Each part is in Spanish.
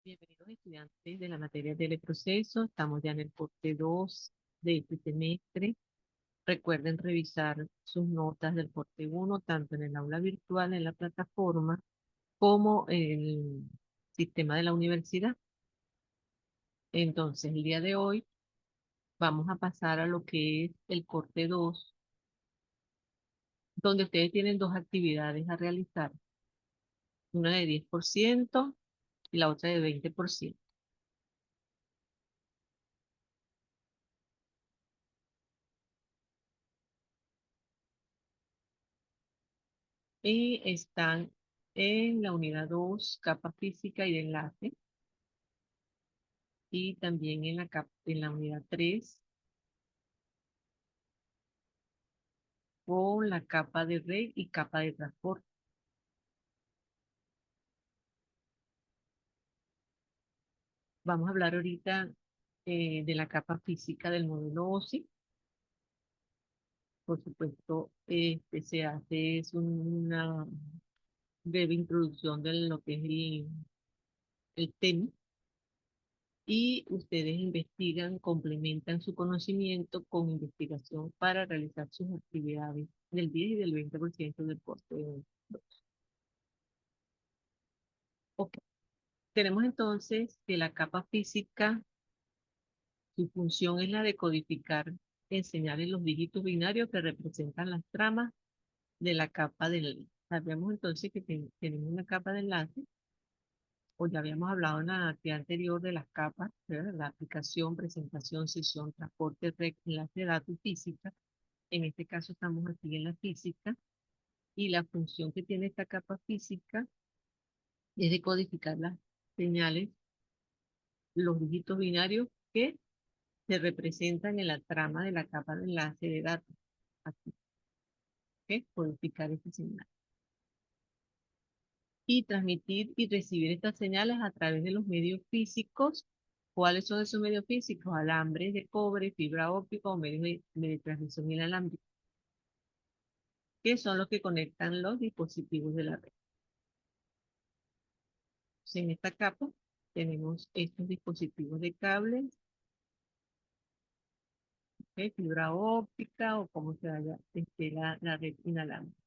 Bienvenidos estudiantes de la materia de teleproceso. Estamos ya en el corte 2 de este semestre. Recuerden revisar sus notas del corte 1 tanto en el aula virtual, en la plataforma, como en el sistema de la universidad. Entonces, el día de hoy vamos a pasar a lo que es el corte 2, donde ustedes tienen dos actividades a realizar, una de 10% y la otra de 20%. Y están en la unidad 2 capa física y de enlace, y también en la unidad 3 con la capa de red y capa de transporte. Vamos a hablar ahorita de la capa física del modelo OSI. Por supuesto, se hace es una breve introducción de lo que es el tema, y ustedes investigan, complementan su conocimiento con investigación para realizar sus actividades del 10 y del 20% del costo. Ok. Tenemos entonces que la capa física, su función es la de codificar en señales los dígitos binarios que representan las tramas de la capa de enlace. Sabemos entonces que tenemos una capa de enlace, o ya habíamos hablado en la actividad anterior de las capas, ¿verdad? La aplicación, presentación, sesión, transporte, red, enlace de datos y física. En este caso estamos aquí en la física, y la función que tiene esta capa física es de codificar las señales, los dígitos binarios que se representan en la trama de la capa de enlace de datos. Aquí, ¿ok? Codificar esta señal. Y transmitir y recibir estas señales a través de los medios físicos. ¿Cuáles son esos medios físicos? Alambres de cobre, fibra óptica o medios de transmisión inalámbrica, que son los que conectan los dispositivos de la red. Entonces, en esta capa tenemos estos dispositivos de cable, ¿ok? Fibra óptica o como se vaya, la red inalámbrica.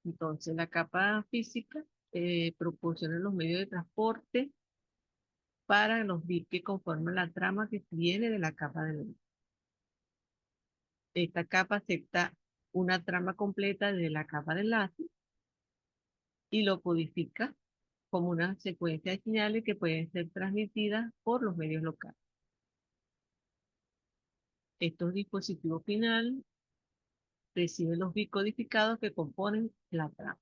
Entonces, la capa física proporciona los medios de transporte para los bits que conforman la trama que viene de la capa de luz. Esta capa acepta una trama completa de la capa de enlace y lo codifica como una secuencia de señales que pueden ser transmitidas por los medios locales. Estos dispositivos finales reciben los bits codificados que componen la trama.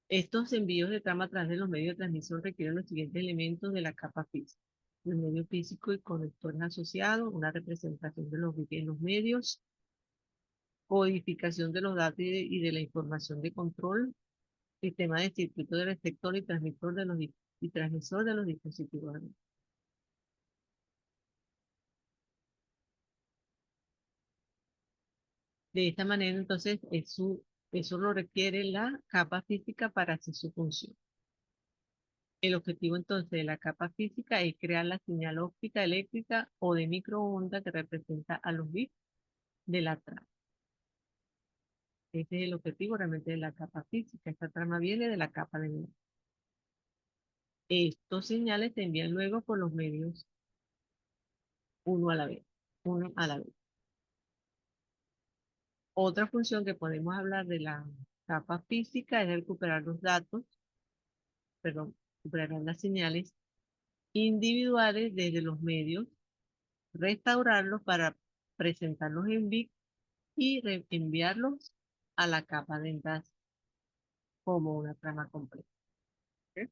Estos envíos de trama a través de los medios de transmisión requieren los siguientes elementos de la capa física: el medio físico y conectores asociados, una representación de los bits en los medios, codificación de los datos y de la información de control, sistema de circuito de receptor y transmisor y transmisor de los dispositivos. De esta manera, entonces, eso lo requiere la capa física para hacer su función. El objetivo entonces de la capa física es crear la señal óptica, eléctrica o de microondas que representa a los bits de la trama. Ese es el objetivo realmente de la capa física. Esta trama viene de la capa de enlace. Estos señales se envían luego por los medios uno a la vez, uno a la vez. Otra función que podemos hablar de la capa física es recuperar los datos, perdón, recuperar las señales individuales desde los medios, restaurarlos para presentarlos en bits y enviarlos a la capa de enlace como una trama completa. ¿Ok?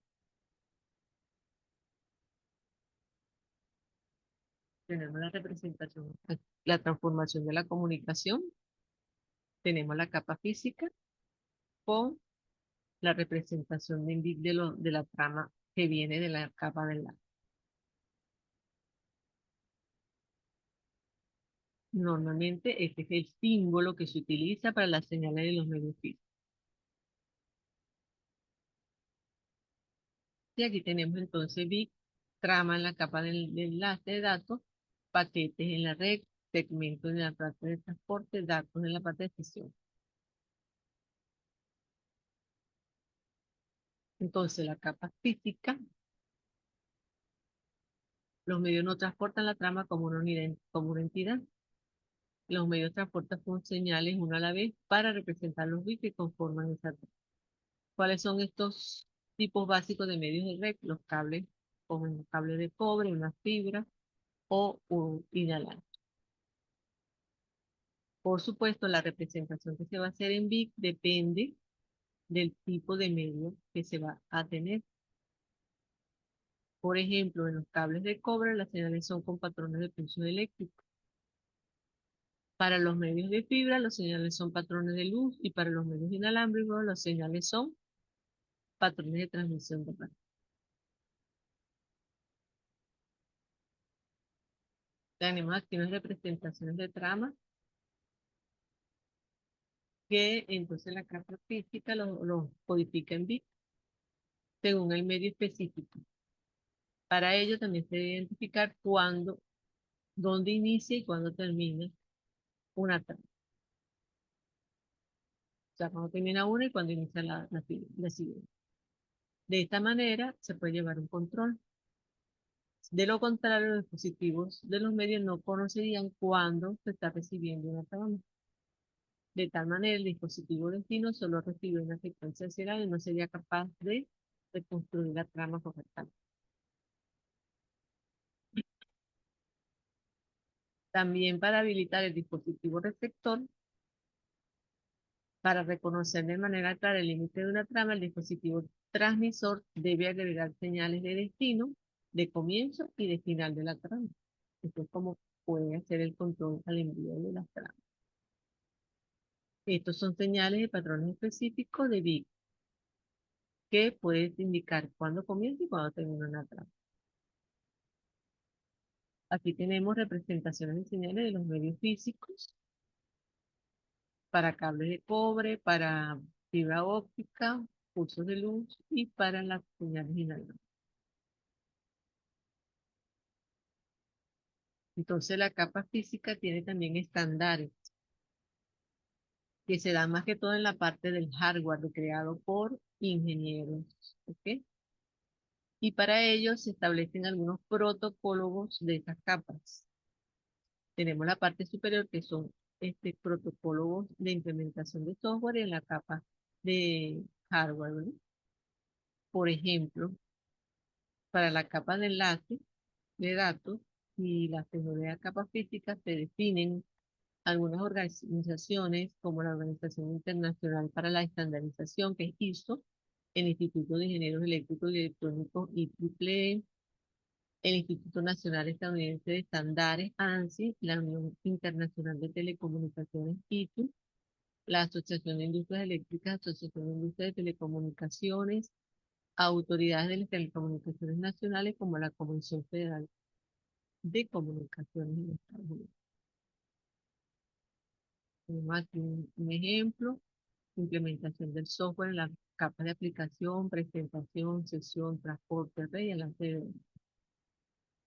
Tenemos la representación, la transformación de la comunicación. Tenemos la capa física con la representación de bit de la trama que viene de la capa de enlace. Normalmente este es el símbolo que se utiliza para las señales de los medios físicos. Y aquí tenemos entonces bit, trama en la capa de enlace de datos, paquetes en la red, segmentos en la parte de transporte, datos en la parte de sesión. Entonces, la capa física, los medios no transportan la trama como una unidad, como una entidad. Los medios transportan con señales una a la vez para representar los bits que conforman esa trama. ¿Cuáles son estos tipos básicos de medios de red? Los cables, como un cable de cobre, una fibra o un inhalante. Por supuesto, la representación que se va a hacer en bit depende del tipo de medio que se va a tener. Por ejemplo, en los cables de cobre las señales son con patrones de pulso eléctrico. Para los medios de fibra, los señales son patrones de luz y para los medios inalámbricos, los señales son patrones de transmisión de radio. Tenemos aquí unas representaciones de trama que entonces la capa física los codifica en bits según el medio específico. Para ello también se debe identificar cuándo, dónde inicia y cuándo termina una trama. O sea, cuándo termina una y cuándo inicia la siguiente. De esta manera se puede llevar un control. De lo contrario, los dispositivos de los medios no conocerían cuándo se está recibiendo una trama. De tal manera, el dispositivo destino solo recibe una secuencia serial y no sería capaz de reconstruir la trama correctamente. También para habilitar el dispositivo receptor, para reconocer de manera clara el límite de una trama, el dispositivo transmisor debe agregar señales de destino, de comienzo y de final de la trama. Esto es como puede hacer el control al envío de las tramas. Estos son señales de patrones específicos de bit que pueden indicar cuándo comienza y cuándo termina una trama. Aquí tenemos representaciones de señales de los medios físicos para cables de cobre, para fibra óptica, pulsos de luz y para las señales inalámbricas. Entonces la capa física tiene también estándares que se dan más que todo en la parte del hardware creado por ingenieros. ¿Ok? Y para ello se establecen algunos protocolos de estas capas. Tenemos la parte superior que son protocolos de implementación de software en la capa de hardware, ¿verdad? Por ejemplo, para la capa de enlace de datos y la tecnología de capas físicas se definen algunas organizaciones como la Organización Internacional para la Estandarización, que es ISO, el Instituto de Ingenieros Eléctricos y Electrónicos, IEEE, el Instituto Nacional Estadounidense de Estándares, ANSI, la Unión Internacional de Telecomunicaciones, ITU, la Asociación de Industrias Eléctricas, Asociación de Industrias de Telecomunicaciones, autoridades de las telecomunicaciones nacionales como la Comisión Federal de Comunicaciones en Estados Unidos. Tenemos aquí un ejemplo, implementación del software en la capa de aplicación, presentación, sesión, transporte, red y enlace de datos.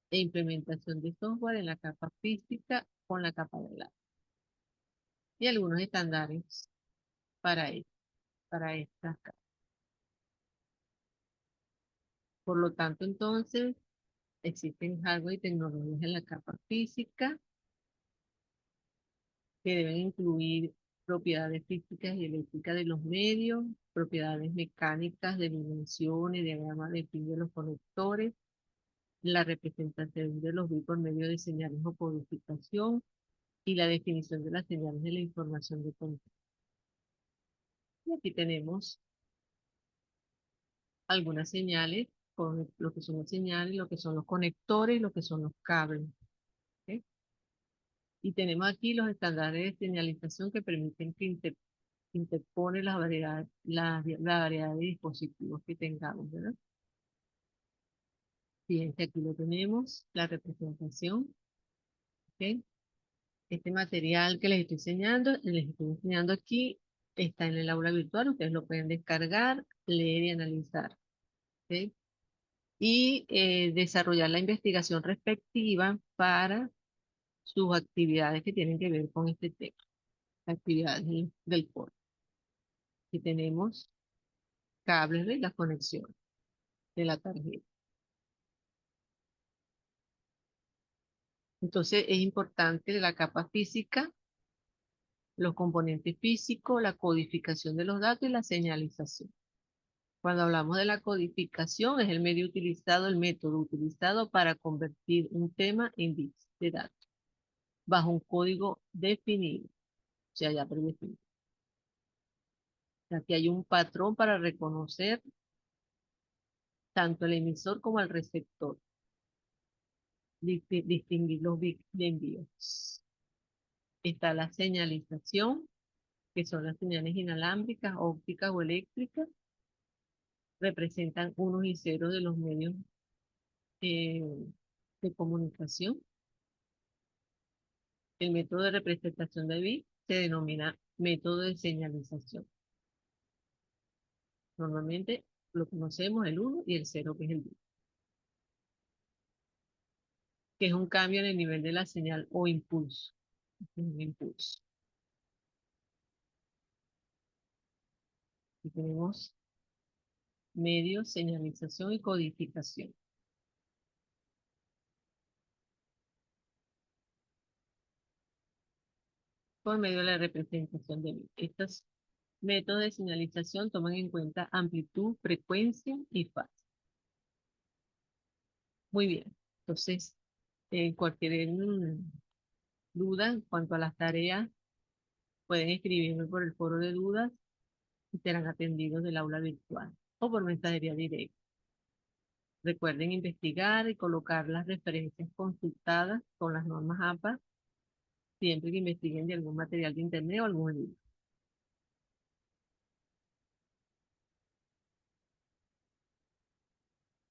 E implementación de software en la capa física con la capa de enlace. Y algunos estándares para, para estas capas. Por lo tanto, entonces, existen hardware y tecnologías en la capa física que deben incluir propiedades físicas y eléctricas de los medios, propiedades mecánicas de dimensiones, diagrama de pin de los conectores, la representación de los bits por medio de señales o codificación y la definición de las señales de la información de control. Y aquí tenemos algunas señales, con lo que son las señales, lo que son los conectores y lo que son los cables. ¿Ok? Y tenemos aquí los estándares de señalización que permiten que interpone la variedad de dispositivos que tengamos, ¿verdad? Fíjense, aquí lo tenemos, la representación, ¿ok? Este material que les estoy enseñando aquí, está en el aula virtual. Ustedes lo pueden descargar, leer y analizar. ¿Ok? Y desarrollar la investigación respectiva para sus actividades que tienen que ver con este tema, actividades del foro. Aquí tenemos cables de la conexión de la tarjeta. Entonces es importante la capa física, los componentes físicos, la codificación de los datos y la señalización. Cuando hablamos de la codificación, es el medio utilizado, el método utilizado para convertir un tema en bits de datos bajo un código definido, o sea, ya predefinido. Aquí hay un patrón para reconocer tanto el emisor como el receptor, distinguir los bits de envío. Está la señalización, que son las señales inalámbricas, ópticas o eléctricas, representan unos y ceros de los medios eh, de comunicación. El método de representación de bits se denomina método de señalización. Normalmente lo conocemos el uno y el 0, que es el bit, que es un cambio en el nivel de la señal o impulso. Es un impulso. Y tenemos medios, señalización y codificación por medio de la representación de bits. Estos métodos de señalización toman en cuenta amplitud, frecuencia y fase. Muy bien. Entonces, cualquier duda en cuanto a las tareas, pueden escribirme por el foro de dudas y serán atendidos del aula virtual o por mensajería directa. Recuerden investigar y colocar las referencias consultadas con las normas APA siempre que investiguen de algún material de internet o algún libro.